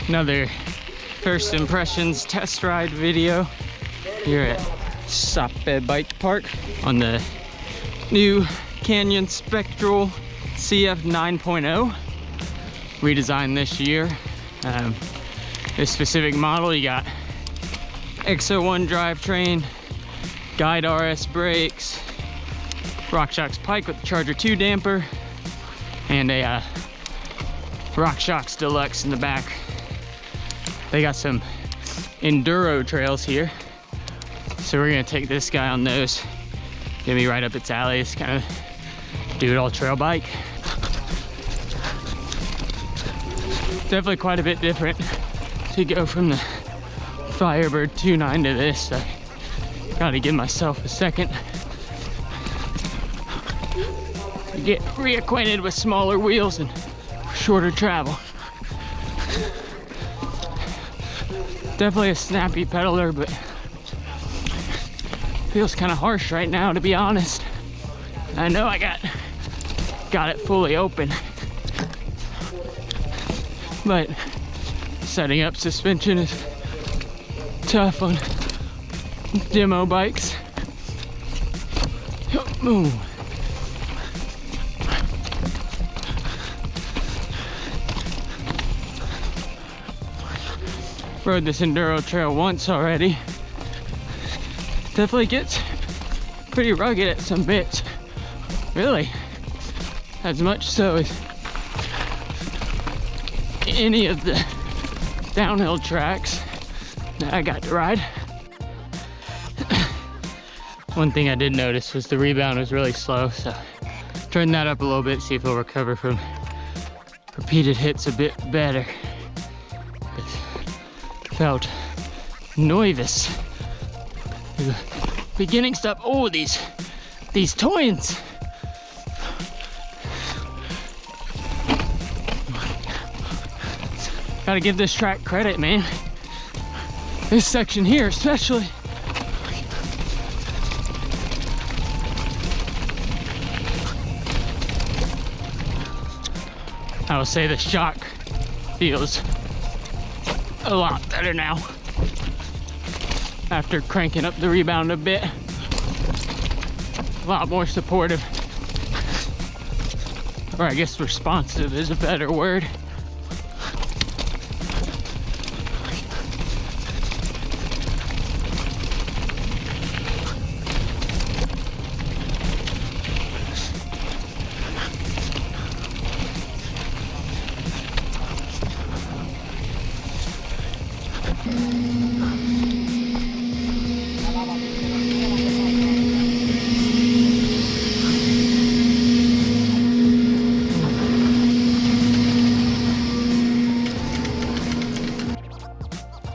Another first impressions test ride video here at Sappee Bike Park on the new Canyon Spectral CF 9.0, redesigned this year. This specific model, you got XO1 drivetrain, Guide RS brakes, RockShox Pike with the Charger 2 damper, and a RockShox Deluxe in the back. They got some enduro trails here, so we're gonna take this guy on those. Gonna be right up its alley. It's kind of do-it-all trail bike. Definitely quite a bit different to go from the Firebird 2.9 to this. So gotta give myself a second to get reacquainted with smaller wheels and shorter travel. Definitely a snappy pedaler, but feels kind of harsh right now, to be honest. I know I got it fully open, but setting up suspension is tough on demo bikes. Ooh. Rode this enduro trail once already. Definitely gets pretty rugged at some bits. Really, as much so as any of the downhill tracks that I got to ride. One thing I did notice was the rebound was really slow, so turn that up a little bit, see if it'll recover from repeated hits a bit better. Felt nervous. The beginning stuff. Oh, these twins. Gotta give this track credit, man. This section here, especially. I will say the shock feels a lot better now after cranking up the rebound a bit. A lot more supportive, or I guess responsive is a better word.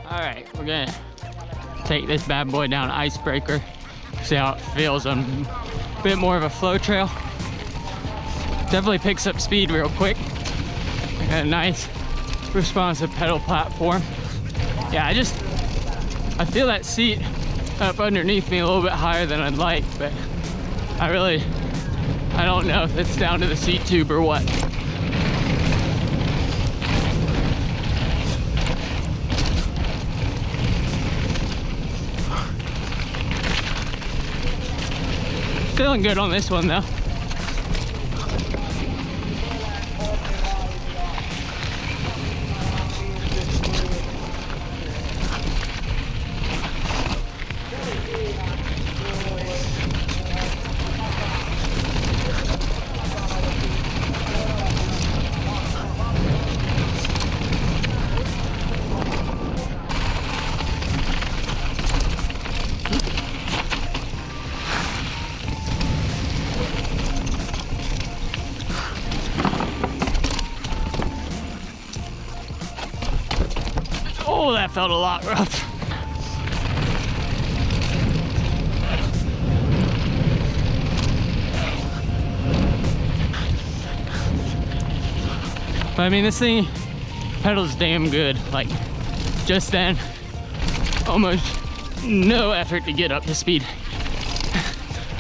Alright, we're gonna take this bad boy down Icebreaker, see how it feels on a bit more of a flow trail. Definitely picks up speed real quick. Got a nice responsive pedal platform. Yeah, I feel that seat up underneath me a little bit higher than I'd like, but I don't know if it's down to the seat tube or what. Feeling good on this one though. Oh, that felt a lot rough. But I mean, this thing pedals damn good. Like, just then, almost no effort to get up to speed.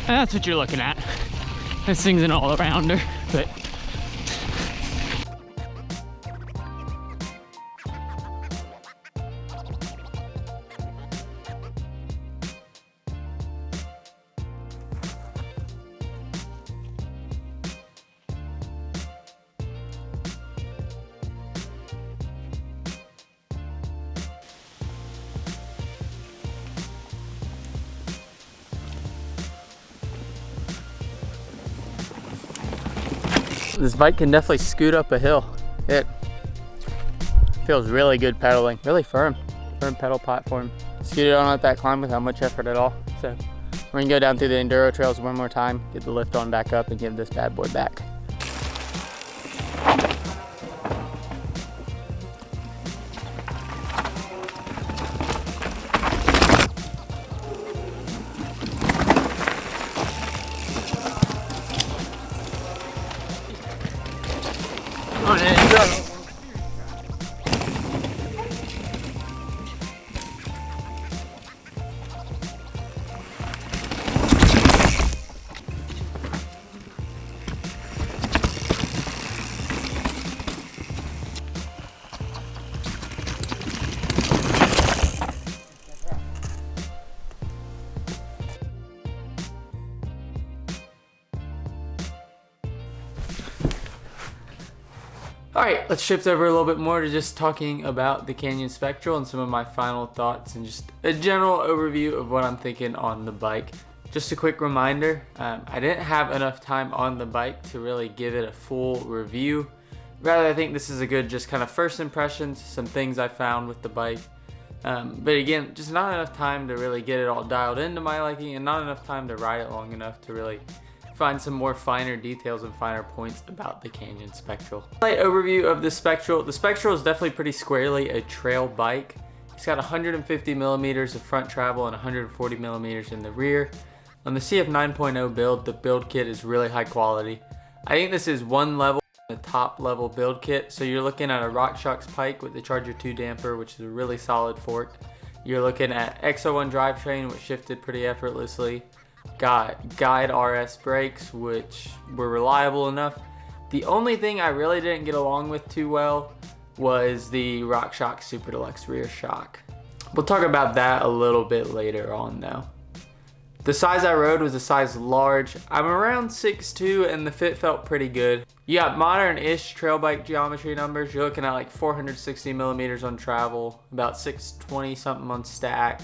And that's what you're looking at. This thing's an all-arounder, but This bike can definitely scoot up a hill. It feels really good pedaling, really firm pedal platform. Scooted on at that climb without much effort at all. So we're gonna go down through the enduro trails one more time, get the lift on back up and give this bad boy back. On in, go. Alright, let's shift over a little bit more to just talking about the Canyon Spectral and some of my final thoughts and just a general overview of what I'm thinking on the bike. Just a quick reminder, I didn't have enough time on the bike to really give it a full review. Rather, I think this is a good just kind of first impressions, some things I found with the bike. But again, just not enough time to really get it all dialed into my liking and not enough time to ride it long enough to really find some more finer details and finer points about the Canyon Spectral. Slight overview of the Spectral. The Spectral is definitely pretty squarely a trail bike. It's got 150 millimeters of front travel and 140 millimeters in the rear. On the CF 9.0 build, the build kit is really high quality. I think this is one level, the top level build kit. So you're looking at a RockShox Pike with the Charger 2 damper, which is a really solid fork. You're looking at X01 drivetrain, which shifted pretty effortlessly. Got Guide RS brakes, which were reliable enough. The only thing I really didn't get along with too well was the RockShox Super Deluxe rear shock. We'll talk about that a little bit later on though. The size I rode was a size large. I'm around 6'2" and the fit felt pretty good. You got modern-ish trail bike geometry numbers. You're looking at like 460 millimeters on travel, about 620 something on stack,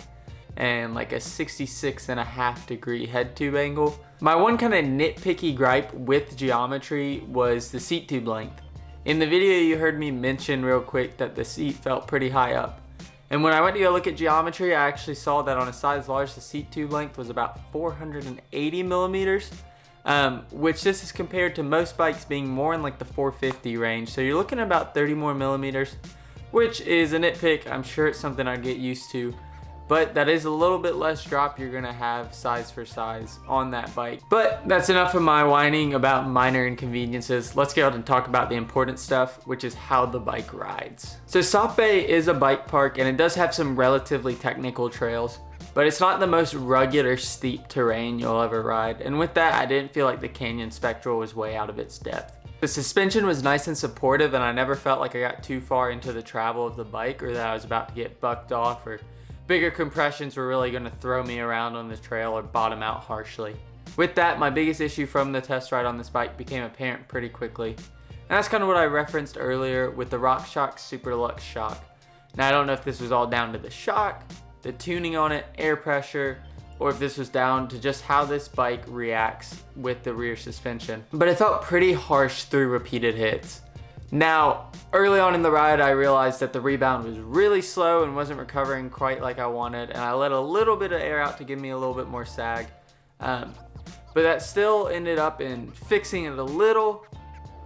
and like a 66.5 degree head tube angle. My one kind of nitpicky gripe with geometry was the seat tube length. In the video you heard me mention real quick that the seat felt pretty high up. And when I went to go look at geometry, I actually saw that on a size large, the seat tube length was about 480 millimeters, which this is compared to most bikes being more in like the 450 range. So you're looking at about 30 more millimeters, which is a nitpick. I'm sure it's something I'd get used to. But that is a little bit less drop you're gonna have size for size on that bike. But that's enough of my whining about minor inconveniences. Let's get out and talk about the important stuff, which is how the bike rides. So Sappee is a bike park and it does have some relatively technical trails, but it's not the most rugged or steep terrain you'll ever ride. And with that, I didn't feel like the Canyon Spectral was way out of its depth. The suspension was nice and supportive and I never felt like I got too far into the travel of the bike or that I was about to get bucked off or bigger compressions were really going to throw me around on the trail or bottom out harshly. With that, my biggest issue from the test ride on this bike became apparent pretty quickly. And that's kind of what I referenced earlier with the RockShox Super Deluxe shock. Now I don't know if this was all down to the shock, the tuning on it, air pressure, or if this was down to just how this bike reacts with the rear suspension. But it felt pretty harsh through repeated hits. Now, early on in the ride, I realized that the rebound was really slow and wasn't recovering quite like I wanted, and I let a little bit of air out to give me a little bit more sag. But that still ended up in fixing it a little,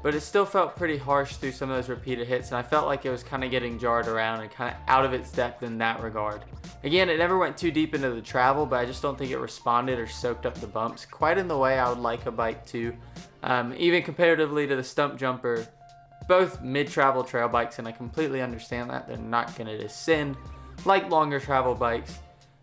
but it still felt pretty harsh through some of those repeated hits, and I felt like it was kind of getting jarred around and kind of out of its depth in that regard. Again, it never went too deep into the travel, but I just don't think it responded or soaked up the bumps quite in the way I would like a bike to, even comparatively to the Stump Jumper. Both mid-travel trail bikes, and I completely understand that they're not going to descend like longer travel bikes.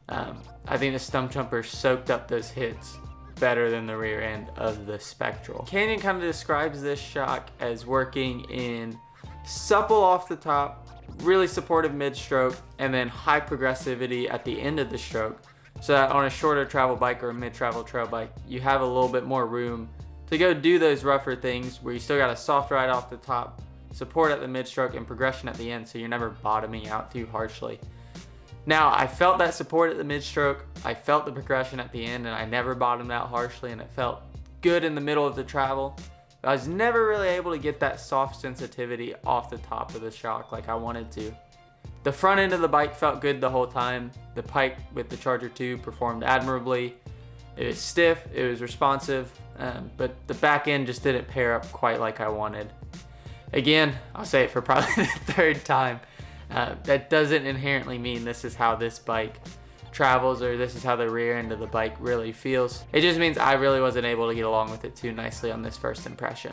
I think the Stump Jumper soaked up those hits better than the rear end of the Spectral. Canyon kind of describes this shock as working in supple off the top, really supportive mid-stroke, and then high progressivity at the end of the stroke, so that on a shorter travel bike or a mid-travel trail bike, you have a little bit more room to go do those rougher things where you still got a soft ride off the top, support at the mid-stroke, and progression at the end, so you're never bottoming out too harshly. Now, I felt that support at the mid-stroke, I felt the progression at the end, and I never bottomed out harshly, and it felt good in the middle of the travel. but I was never really able to get that soft sensitivity off the top of the shock like I wanted to. The front end of the bike felt good the whole time. The Pike with the Charger 2 performed admirably. It was stiff, it was responsive, but the back end just didn't pair up quite like I wanted. Again, I'll say it for probably the third time. That doesn't inherently mean this is how this bike travels or this is how the rear end of the bike really feels. It just means I really wasn't able to get along with it too nicely on this first impression.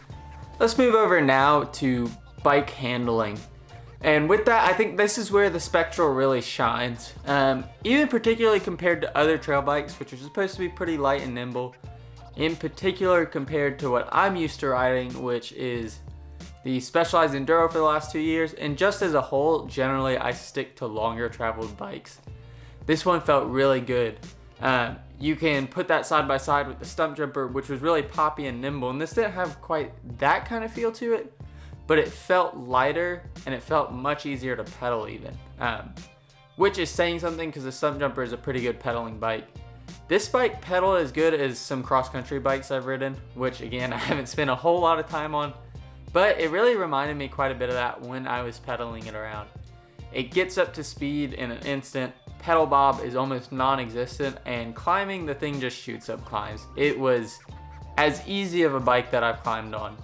Let's move over now to bike handling. And with that, I think this is where the Spectral really shines. Even particularly compared to other trail bikes, which are supposed to be pretty light and nimble. In particular compared to what I'm used to riding, which is the Specialized Enduro for the last 2 years. And just as a whole, generally I stick to longer traveled bikes. This one felt really good. You can put that side by side with the Stump Jumper, which was really poppy and nimble. And this didn't have quite that kind of feel to it, but it felt lighter and it felt much easier to pedal even. Which is saying something because the Stump Jumper is a pretty good pedaling bike. This bike pedaled as good as some cross-country bikes I've ridden, which again, I haven't spent a whole lot of time on, but it really reminded me quite a bit of that when I was pedaling it around. It gets up to speed in an instant, pedal bob is almost non-existent, and climbing, the thing just shoots up climbs. It was as easy of a bike that I've climbed on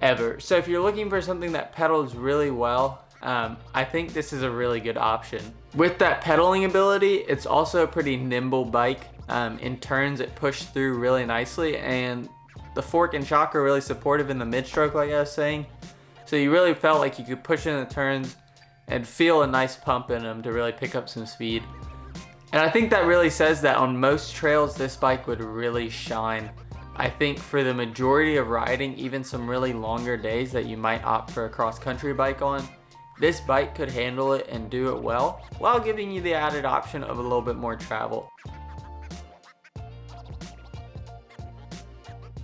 ever. So if you're looking for something that pedals really well, I think this is a really good option. With that pedaling ability, it's also a pretty nimble bike. In turns, it pushed through really nicely, and the fork and shock are really supportive in the mid-stroke like I was saying. So you really felt like you could push in the turns and feel a nice pump in them to really pick up some speed. And I think that really says that on most trails, this bike would really shine. I think for the majority of riding, even some really longer days that you might opt for a cross-country bike on, this bike could handle it and do it well, while giving you the added option of a little bit more travel.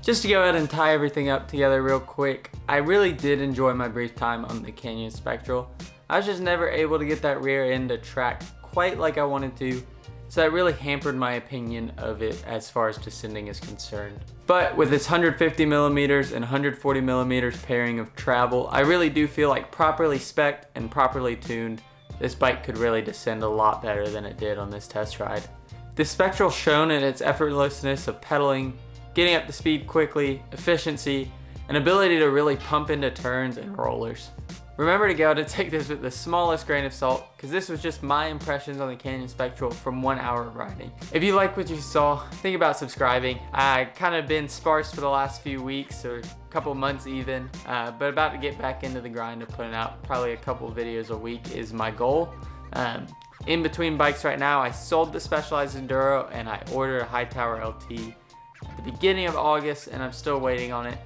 Just to go ahead and tie everything up together real quick, I really did enjoy my brief time on the Canyon Spectral. I was just never able to get that rear end to track quite like I wanted to, so that really hampered my opinion of it as far as descending is concerned. But with its 150 millimeters and 140 millimeters pairing of travel, I really do feel like properly spec'd and properly tuned, this bike could really descend a lot better than it did on this test ride. The Spectral shone in its effortlessness of pedaling, getting up to speed quickly, efficiency, and ability to really pump into turns and rollers. Remember to go out and take this with the smallest grain of salt, because this was just my impressions on the Canyon Spectral from 1 hour of riding. If you like what you saw, think about subscribing. I kind of been sparse for the last few weeks or a couple months even, but about to get back into the grind of putting out probably a couple videos a week is my goal. In between bikes right now, I sold the Specialized Enduro and I ordered a Hightower LT at the beginning of August, and I'm still waiting on it.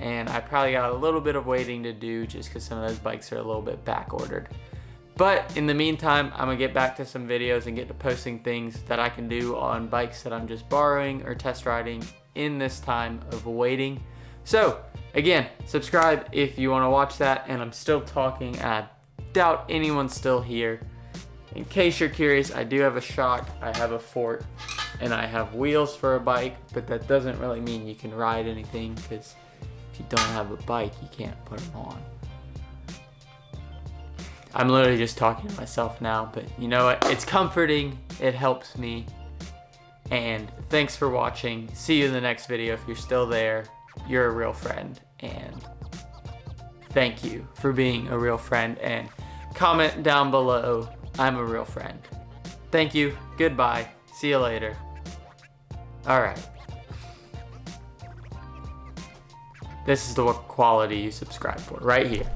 And I probably got a little bit of waiting to do just because some of those bikes are a little bit back ordered. But in the meantime, I'm gonna get back to some videos and get to posting things that I can do on bikes that I'm just borrowing or test riding in this time of waiting. So again, subscribe if you want to watch that. And I'm still talking, and I doubt anyone's still here. In case you're curious, I do have a shock, I have a fork, and I have wheels for a bike, but that doesn't really mean you can ride anything, because if you don't have a bike, you can't put them on. I'm literally just talking to myself now, but you know what? It's comforting, it helps me, and thanks for watching. See you in the next video. If you're still there, you're a real friend, and thank you for being a real friend, and comment down below, I'm a real friend. Thank you, goodbye, see you later. All right. This is the quality you subscribe for, right here.